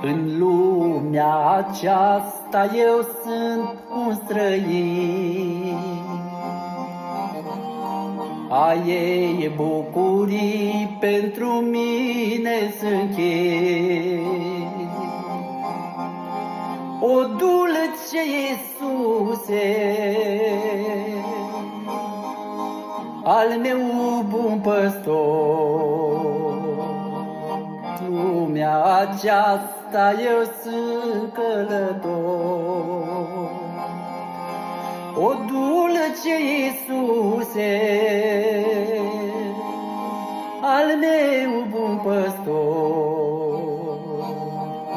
În lumea aceasta eu sunt un străin, a ei bucurii pentru mine sunt chei. O dulce Iisuse, al meu bun păstor, lumea aceasta eu sunt călător. O dulce Iisuse, al meu bun păstor,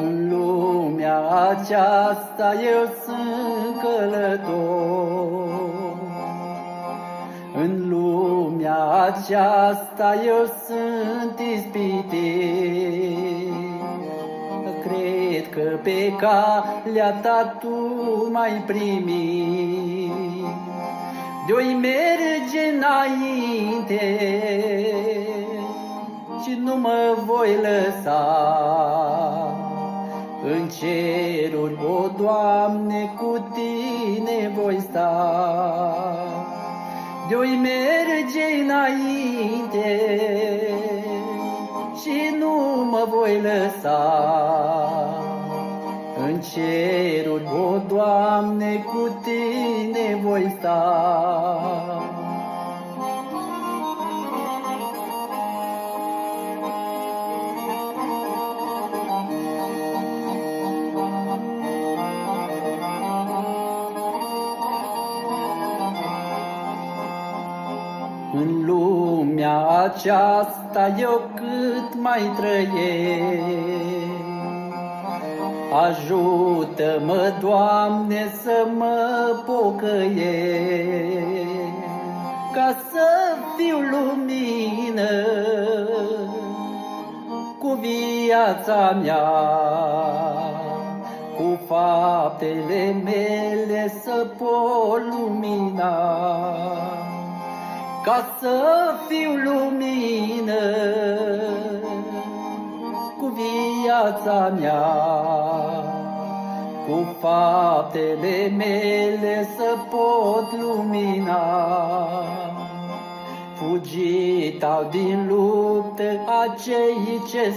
în lumea aceasta eu sunt călător. În lumea aceasta eu sunt ispitit. Cred că pe calea ta tu m-ai primit. De-oi merge înainte și nu mă voi lăsa. În ceruri, o Doamne, cu tine voi sta. De-oi merge înainte și nu mă voi lăsa. În ceruri, o Doamne, cu tine voi sta. În lumea aceasta eu cât mai trăiesc, ajută-mă, Doamne, să mă pocăiesc, ca să fiu lumină cu viața mea, cu faptele mele să pot lumina. Ca să fiu lumină cu viața mea, cu faptele mele să pot lumina. Fugit au din luptă acei ce